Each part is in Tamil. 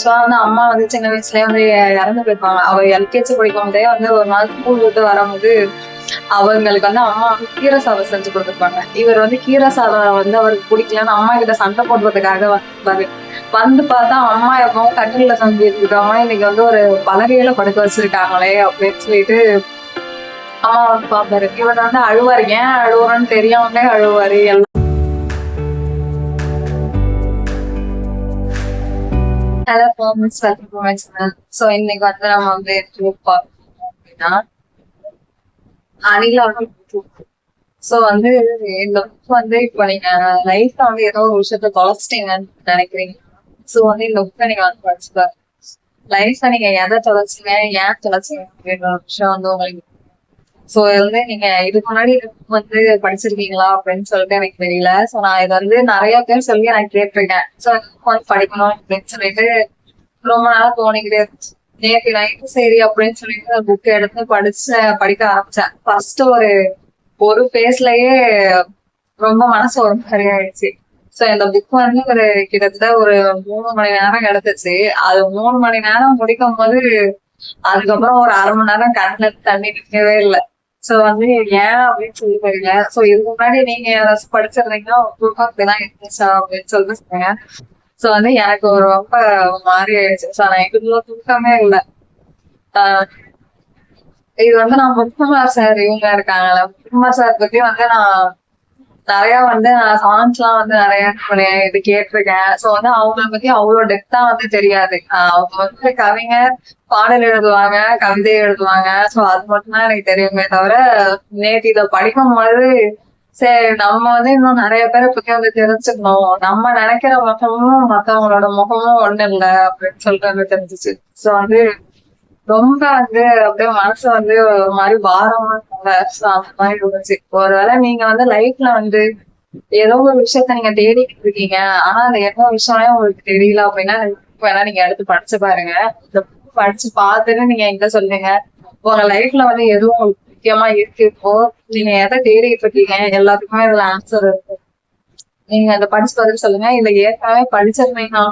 ஆக்சுவலா வந்து அம்மா வந்து சின்ன வயசுலயே வந்து இறந்து போயிருப்பாங்க. அவ எல்கேஜி படிக்கும் போதே வந்து ஒரு நாள் ஸ்கூல் விட்டு வரும்போது அவங்களுக்கு வந்து அம்மா வந்து கீரை சாதம் செஞ்சு கொடுத்துருப்பாங்க. இவர் வந்து கீரை சாதம் வந்து அவருக்கு பிடிக்கலன்னு அம்மா கிட்ட சண்டை போடுறதுக்காக வந்தாரு. வந்து பார்த்தா அம்மா எப்பவும் கட்டில தங்கிட்டு இருக்காங்க, இன்னைக்கு வந்து ஒரு பலகையில படுக்க வச்சிருக்காங்களே அப்படின்னு சொல்லிட்டு அம்மா வந்து பாப்பாரு. இவர் வந்து அழுவாரு, ஏன் அழுவுறன்னு தெரியாமலே அழுவாரு. Hello friends, welcome to my channel. So இன்னைக்கு வந்து நம்ம வந்து பார்க்கணும் அப்படின்னா அணிலா வந்து ஸோ வந்து இந்த புக் வந்து இப்போ நீங்க லைஃப்ல வந்து ஏதோ ஒரு விஷயத்த தொலைச்சிட்டீங்கன்னு நினைக்கிறீங்க. ஸோ வந்து இந்த புக்கை நீங்க வந்து படிச்சுப்பாரு. லைஃப்ல நீங்க எதை தொலைச்சிங்க, ஏன் தொலைச்சிங்க அப்படின்ற ஒரு விஷயம் வந்து உங்களுக்கு. ஸோ இது வந்து நீங்க இதுக்கு முன்னாடி வந்து படிச்சிருக்கீங்களா அப்படின்னு சொல்லிட்டு எனக்கு தெரியல. ஸோ நான் இதை வந்து நிறைய பேர் சொல்லி நான் கேட்டிருக்கேன். ஸோ வந்து படிக்கணும் அப்படின்னு சொல்லிட்டு ரொம்ப நாளா தோணிக்கிட்டே இருந்துச்சு. நேற்று நைட்டு சரி அப்படின்னு சொல்லிட்டு புக் எடுத்து படிக்க ஆரம்பிச்சேன். ஃபர்ஸ்ட் ஒரு பேஸ்லயே ரொம்ப மனசு ஒரு மாதிரி ஆயிடுச்சு. ஸோ இந்த புக் வந்து கிட்டத்தட்ட ஒரு 3 மணி நேரம் எடுத்துச்சு. அது 3 மணி நேரம் முடிக்கும் போது அதுக்கப்புறம் ஒரு 1/2 மணி நேரம் கண்ணுல தண்ணி நிற்கவே இல்லை. ஸோ வந்து ஏன் அப்படின்னு சொல்லி தெரியல. ஸோ இதுக்கு முன்னாடி நீங்க ஏதாச்சும் படிச்சிருந்தீங்கன்னா உங்களுக்கு அப்படிதான் இருந்துச்சா அப்படின்னு சொல்லிட்டு சொன்னீங்க. ஸோ வந்து எனக்கு ரொம்ப மாறி ஆயிடுச்சு. ஸோ நான் இதுக்குள்ள தூக்கமே இல்லை. இது வந்து நான் முத்துக்குமார் சார் இவங்க இருக்காங்கல்ல, முத்துக்குமார் சார் பத்தி வந்து நான் நிறைய வந்து சாங்ஸ் எல்லாம் வந்து நிறைய இது கேட்டிருக்கேன். ஸோ வந்து அவங்கள பத்தி அவ்வளோ டெப்தா வந்து தெரியாது. அவங்க வந்து கவிஞர், பாடல் எழுதுவாங்க, கவிதை எழுதுவாங்க. ஸோ அது மட்டும்தான் எனக்கு தெரியுமே தவிர நேற்று இதை படிக்கும் போது சரி நம்ம வந்து இன்னும் நிறைய பேரை பத்தி வந்து தெரிஞ்சுக்கணும், நம்ம நினைக்கிற முகமும் மத்தவங்களோட முகமும் ஒண்ணு இல்லை அப்படின்னு சொல்லிட்டு வந்து தெரிஞ்சிச்சு. ஸோ வந்து ரொம்ப வந்து அப்படியே மனசு வந்து ஒரு மாதிரி பாரமா அந்த மாதிரி இருந்துச்சு. ஒருவேளை நீங்க வந்து லைஃப்ல வந்து ஏதோ ஒரு விஷயத்த நீங்க தேடிக்கிட்டு இருக்கீங்க, ஆனா அந்த என்ன விஷயமே உங்களுக்கு தெரியல அப்படின்னா வேணா நீங்க எடுத்து படிச்சு பாருங்க. இந்த புக் படிச்சு பார்த்துட்டு நீங்க எங்க சொல்லுங்க உங்க லைஃப்ல வந்து எதுவும் உங்களுக்கு முக்கியமா இருக்கு. இப்போ நீங்க எதை தேடிட்டு இருக்கீங்க, எல்லாத்துக்குமே இதுல ஆன்சர் இருக்கு. நீங்க அதை படிச்சு பார்த்துட்டு சொல்லுங்க. இல்ல ஏற்கனவே படிச்சிருந்தீங்கன்னா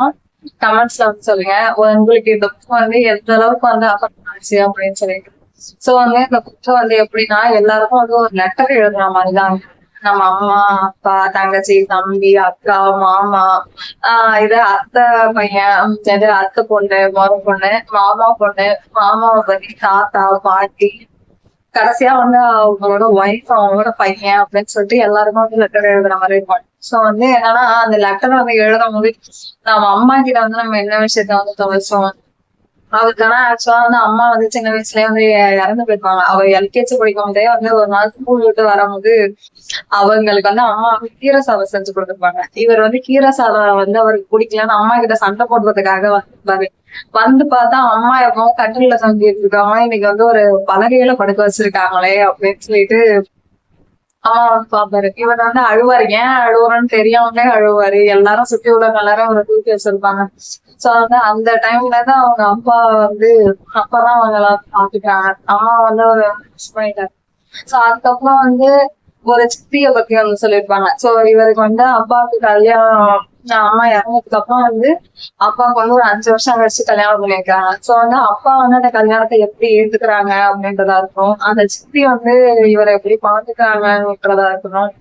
கமெண்ட்ஸ்ல வந்து சொல்லுங்க உங்களுக்கு இந்த புக் வந்து எந்த அளவுக்கு வந்து அஃபெக்ட் ஆச்சு அப்படின்னு சொல்லிட்டு. சோ வந்து இந்த புக் வந்து எப்படின்னா எல்லாருக்கும் வந்து ஒரு லெட்டர் எழுதுற மாதிரிதான். நம்ம அம்மா, அப்பா, தங்கச்சி, தம்பி, அக்கா, மாமா, இது அத்தை பையன், இது அத்தை பொண்ணு, மறு பொண்ணு, மாமா பொண்ணு, மாமாவை பத்தி தாத்தா, பாட்டி, கடைசியா வந்து அவங்களோட ஒய்ஃப், அவங்களோட பையன் அப்படின்னு சொல்லிட்டு எல்லாருக்கும் வந்து லெட்டர் எழுதுற மாதிரி இருக்கும். சோ வந்து என்னன்னா அந்த லெட்டர் வந்து எழுதும் போது நம்ம அம்மா கிட்ட வந்து நம்ம என்ன விஷயத்த வந்து தொலைச்சோம். அவருக்கு ஆனா ஆக்சுவலா வந்து அம்மா வந்து சின்ன வயசுலயே வந்து இறந்து போயிருப்பாங்க. அவ எல்கேஜி படிக்கும் போதே வந்து ஒரு நாள் ஸ்கூல் விட்டு வரும்போது அவங்களுக்கு வந்து அம்மா வந்து கீரை சாதம் செஞ்சு கொடுத்துருப்பாங்க. இவர் வந்து கீரை சாதம் வந்து அவருக்கு பிடிக்கலன்னு அம்மா கிட்ட சண்டை போடுறதுக்காக வந்தாரு. வந்து பார்த்தா அம்மா எப்பவும் கட்டில தங்கிட்டு இருக்காங்க, இன்னைக்கு வந்து ஒரு பலகையில படுக்க வச்சிருக்காங்களே அப்படின்னு சொல்லிட்டு அம்மா வந்து பாப்பாரு. இவர் வந்து அழுவாரு, ஏன் அழுவுறன்னு தெரியாமலே அழுவாரு. எல்லாரும் சுத்தி உள்ளவங்க எல்லாரும் அவரை தூக்கி வச்சிருப்பாங்க. சோ வந்து அந்த டைம்ல தான் அவங்க அப்பா வந்து அப்பதான் அவங்க எல்லாம் பாத்துக்கிறாங்க. அம்மா வந்து ஒரு மிஸ் பண்ணிட்டாரு. சோ அதுக்கப்புறம் வந்து ஒரு சித்திய பத்தி வந்து சொல்லியிருப்பாங்க. சோ இவருக்கு வந்து அப்பாவுக்கு கல்யாணம், அம்மா இறந்ததுக்கு அப்புறம் வந்து அப்பாவுக்கு வந்து ஒரு 5 வருஷம் கழிச்சு கல்யாணம் பண்ணியிருக்காங்க. சோ வந்து அப்பா வந்து அந்த கல்யாணத்தை எப்படி ஏத்துக்கிறாங்க அப்படின்றதா இருக்கும். அந்த சித்தி வந்து இவரை எப்படி பாத்துக்கிறாங்கன்றதா இருக்கணும்.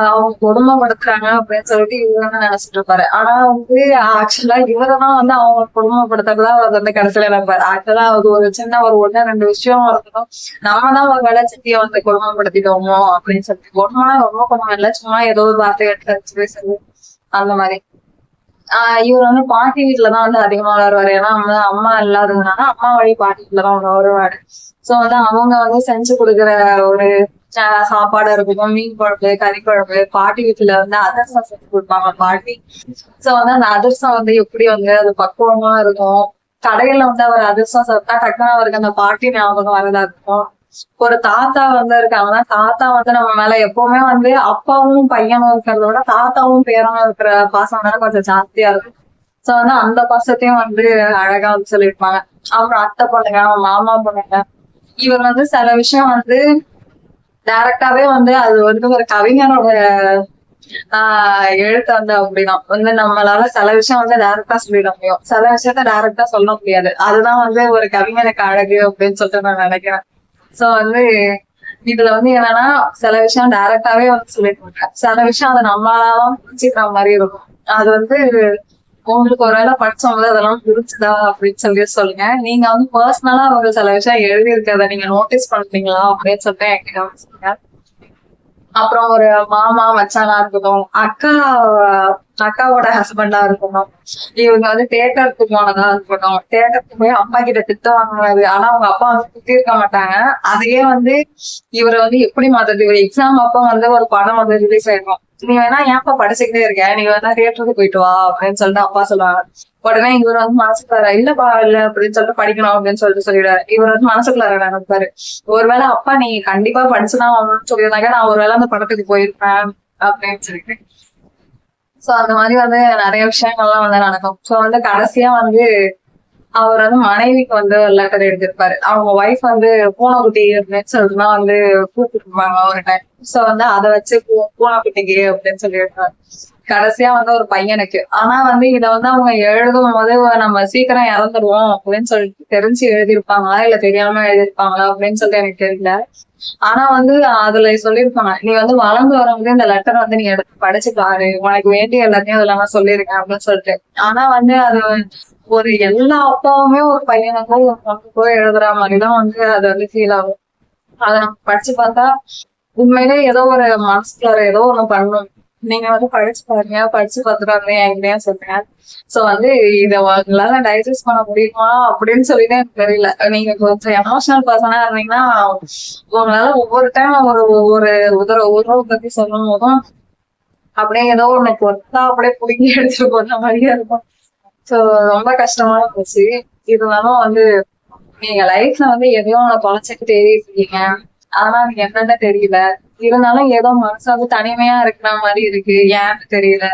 அவங்க கொடுமைப்படுத்துறாங்க அப்படின்னு சொல்லிட்டு இவரு வந்து நினைச்சிட்டு இருப்பாரு. ஆனா வந்து ஆக்சுவலா இவரெல்லாம் வந்து அவங்க கொடுமைப்படுத்துறதா அவர் வந்து கடைசியில நினைப்பாரு. ஆக்சுவலா அது ஒரு சின்ன ஒரு 1-2 விஷயம் இருக்கணும், நம்ம தான் ஒரு வேலை சித்தியை வந்து கொடுமைப்படுத்திட்டோமோ அப்படின்னு சொல்லிட்டு. கொடுமைனா ரொம்ப கொடுமை இல்லை, சும்மா ஏதோ ஒரு வார்த்தை எடுத்து வச்சு பேசுறது அந்த மாதிரி. இவர் வந்து பாட்டி வீட்டுலதான் வந்து அதிகமா வருவாரு. ஏன்னா வந்து அம்மா இல்லாததுனால அம்மா வழி பாட்டி வீட்டுலதான் வருவாரு. சோ வந்து அவங்க வந்து செஞ்சு கொடுக்குற ஒரு சாப்பாடு இருக்கட்டும், மீன் குழம்பு, கறி குழம்பு, பாட்டி வீட்டுல வந்து அதிரசம் செஞ்சு கொடுப்பாங்க பாட்டி. சோ வந்து அந்த அதிரசம் வந்து எப்படி வந்து அது பக்குவமா இருக்கும். கடையில வந்து அவர் அதிரசம் சாப்பிட்டா டக்குனு அவருக்கு அந்த பாட்டி ஞாபகம் வரதா இருக்கும். ஒரு தாத்தா வந்து இருக்காங்கன்னா தாத்தா வந்து நம்ம மேல எப்பவுமே வந்து அப்பாவும் பையனும் இருக்கிறத விட தாத்தாவும் பேரும் இருக்கிற பாசம் தானே கொஞ்சம் ஜாஸ்தியா இருக்கும். சோ வந்து அந்த பாசத்தையும் வந்து அழகா வந்து சொல்லியிருப்பாங்க. அப்புறம் அத்தை பொண்ணுங்க, மாமா பொண்ணுங்க, இவர் வந்து சில விஷயம் வந்து டைரக்டாவே வந்து அது வந்து ஒரு கவிஞரோட எழுத்து வந்து அப்படிதான் வந்து நம்மளால சில விஷயம் வந்து டைரக்டா சொல்லிட முடியும், சில விஷயத்த டைரக்டா சொல்ல முடியாது. அதுதான் வந்து ஒரு கவிஞனுக்கு அழகு அப்படின்னு சொல்லிட்டு நான் நினைக்கிறேன். சோ வந்து இதுல வந்து என்னன்னா சில விஷயம் டைரக்டாவே வந்து சொல்லிட்டு இருக்கேன், சில விஷயம் அதை நம்மளாலதான் புரிஞ்சுக்கிற மாதிரி இருக்கும். அது வந்து உங்களுக்கு ஒருவேளை படிச்சவங்க அதெல்லாம் புரிச்சுதா அப்படின்னு சொல்லி சொல்லுங்க. நீங்க வந்து பர்சனலா அவங்க சில விஷயம் எழுதி இருக்கிறத நீங்க நோட்டீஸ் பண்றீங்களா அப்படின்னு சொல்லிட்டு என்கிட்ட வந்து சொல்லுங்க. அப்புறம் ஒரு மாமா மச்சானா இருக்கட்டும், அக்காவோட ஹஸ்பண்டா இருக்கட்டும், இவங்க வந்து தியேட்டருக்கு போனதா இருக்கட்டும், தியேட்டருக்கு போய் அப்பா கிட்ட திட்டு வாங்கினது, ஆனா அவங்க அப்பா வந்து திட்டி இருக்க மாட்டாங்க. அதையே வந்து இவரை வந்து எப்படி மாத்தது, இவர் எக்ஸாம் அப்ப வந்து ஒரு படம் வந்து ரிலீஸ் ஆயிருக்கும், நீ வேணா ஏன்ப்பா படிச்சுக்கிட்டே இருக்க, நீ வேணா தியேட்டருக்கு போயிட்டு வா அப்படின்னு சொல்லிட்டு அப்பா சொல்லுவாங்க. உடனே இவர் வந்து மனசுக்குள்ளார இல்லப்பா இல்ல அப்படின்னு சொல்லிட்டு படிக்கணும் அப்படின்னு சொல்லிட்டு சொல்லிடுவாரு. இவர் வந்து மனசுக்குள்ளார நினைப்பாரு, ஒருவேளை அப்பா நீ கண்டிப்பா படிச்சுதான் ஆகணும்னு சொல்லியிருந்தாங்க, நான் ஒருவேளை அந்த படத்துக்கு போயிருப்பேன் அப்படின்னு சொல்லிட்டு. சோ அந்த மாதிரி வந்து நிறைய விஷயங்கள்லாம் வந்து நடக்கும். சோ வந்து கடைசியா வந்து அவர் வந்து மனைவிக்கு வந்து லெட்டர் எழுதியிருப்பாரு. அவங்க ஒய்ஃப் வந்து பூனைக்குட்டி அப்படின்னு சொல்லிட்டுனா வந்து கூப்பிட்டுருப்பாங்க ஒரு டைம். சோ வந்து அதை வச்சு பூனைக்குட்டிக்கு அப்படின்னு சொல்லியிருப்பாரு கடைசியா வந்து ஒரு பையனுக்கு. ஆனா வந்து இத வந்து அவங்க எழுதும் போது நம்ம சீக்கிரம் இறந்துடுவோம் அப்படின்னு சொல்லிட்டு தெரிஞ்சு எழுதியிருப்பாங்களா இல்ல தெரியாம எழுதியிருப்பாங்களா அப்படின்னு சொல்லிட்டு எனக்கு தெரியல. ஆனா வந்து அதுல சொல்லியிருப்பாங்க, நீ வந்து வளர்ந்து வரும்போது இந்த லெட்டர் வந்து நீ எடுத்து படிச்சு பாரு, உனக்கு வேண்டிய எல்லாத்தையும் அதுல நான் சொல்லியிருக்கேன் அப்படின்னு சொல்லிட்டு. ஆனா வந்து அது ஒரு எல்லா அப்பாவுமே ஒரு பையனுக்கோ ஒரு பொண்ணுக்கோ எழுதுற மாதிரிதான் வந்து அது வந்து ஃபீல் ஆகும். அதை நம்ம படிச்சு பார்த்தா உண்மையிலே ஏதோ ஒரு மனசுக்குள்ள ஏதோ ஒண்ணு பண்ணும். நீங்க வந்து படிச்சு பாருங்க, படிச்சு பார்த்துட்டு வந்து என்கிட்டயே சொல்லுங்க. சோ வந்து இத உங்களால டைஜஸ்ட் பண்ண முடியுமா அப்படின்னு சொல்லிட்டு எனக்கு தெரியல. நீங்க கொஞ்சம் எமோஷனல் பர்சனா இருந்தீங்கன்னா உங்களால ஒவ்வொரு டைம் ஒவ்வொரு உறவை பத்தி சொல்லும் போதும் அப்படியே ஏதோ ஒண்ணு பொறுத்தா அப்படியே புடுங்கி எடுத்துட்டு போற மாதிரியே இருக்கும். சோ ரொம்ப கஷ்டமா இருந்துச்சு. இருந்தாலும் வந்து நீங்க லைஃப்ல வந்து எதையோ ஒண்ணு தொலைச்சிட்டு தேடிட்டு இருக்கீங்க, ஆனா நீங்க என்னன்னு தெரியல. இருந்தாலும் ஏதோ மனசு வந்து தனிமையா இருக்கிற மாதிரி இருக்கு, ஏன்னு தெரியல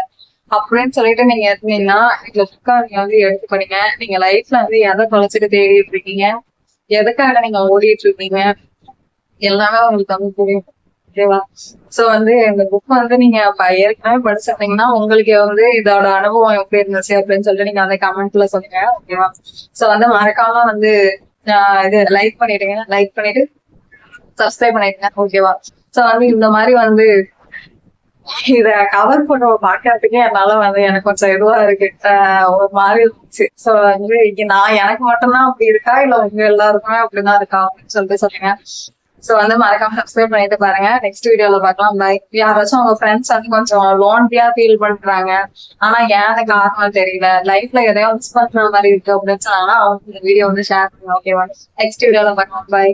அப்படின்னு சொல்லிட்டு நீங்க இருந்தீங்கன்னா இந்த புக்கா நீங்க வந்து எடுத்து படிங்க. நீங்க லைஃப்ல வந்து எதை தொலைச்சிட்டு தேடிட்டு இருக்கீங்க, எதுக்காக நீங்க ஓடிட்டு இருக்கீங்க, எல்லாமே உங்களுக்கு வந்து புரியும். ஓகேவா? சோ வந்து இந்த புக் வந்து நீங்க ஏற்கனவே படிச்சிருந்தீங்கன்னா உங்களுக்கு வந்து இதோட அனுபவம் எப்படி இருந்துச்சு அப்படின்னு சொல்லிட்டு நீங்க அந்த கமெண்ட்ல சொல்லுங்க. ஓகேவா? சோ வந்து மறக்காம வந்து இது லைக் பண்ணிடுங்க, லைக் பண்ணிட்டு சப்ஸ்கிரைப் பண்ணிடுங்க. ஓகேவா? சோ வந்து இந்த மாதிரி வந்து இத கவர் பண்ண பாக்குறதுக்கே என்னால வந்து எனக்கு கொஞ்சம் இதுவா இருக்கு, ஒரு மாதிரி இருந்துச்சு. சோ வந்து நான் எனக்கு மட்டும்தான் அப்படி இருக்கா இல்ல உங்க எல்லாருக்குமே அப்படிதான் இருக்கா அப்படின்னு சொல்லிட்டு சொல்லுங்க. சோ வந்து மறக்காம சப்ஸ்கிரைப் பண்ணிட்டு பாருங்க. நெக்ஸ்ட் வீடியோல பார்க்கலாம். பை. யாராச்சும் உங்க ஃப்ரெண்ட்ஸ் வந்து கொஞ்சம் லோன்லியா ஃபீல் பண்றாங்க, ஆனா ஏன்னு காரணம் தெரியல, லைஃப்ல எதையோ மிஸ் பண்ற மாதிரி இருக்கு அப்படின்னு சொன்னாங்கன்னா அவங்க இந்த வீடியோ வந்து ஷேர் பண்ணுங்க. ஓகேவா? நெக்ஸ்ட் வீடியோல பார்க்கலாம். பை.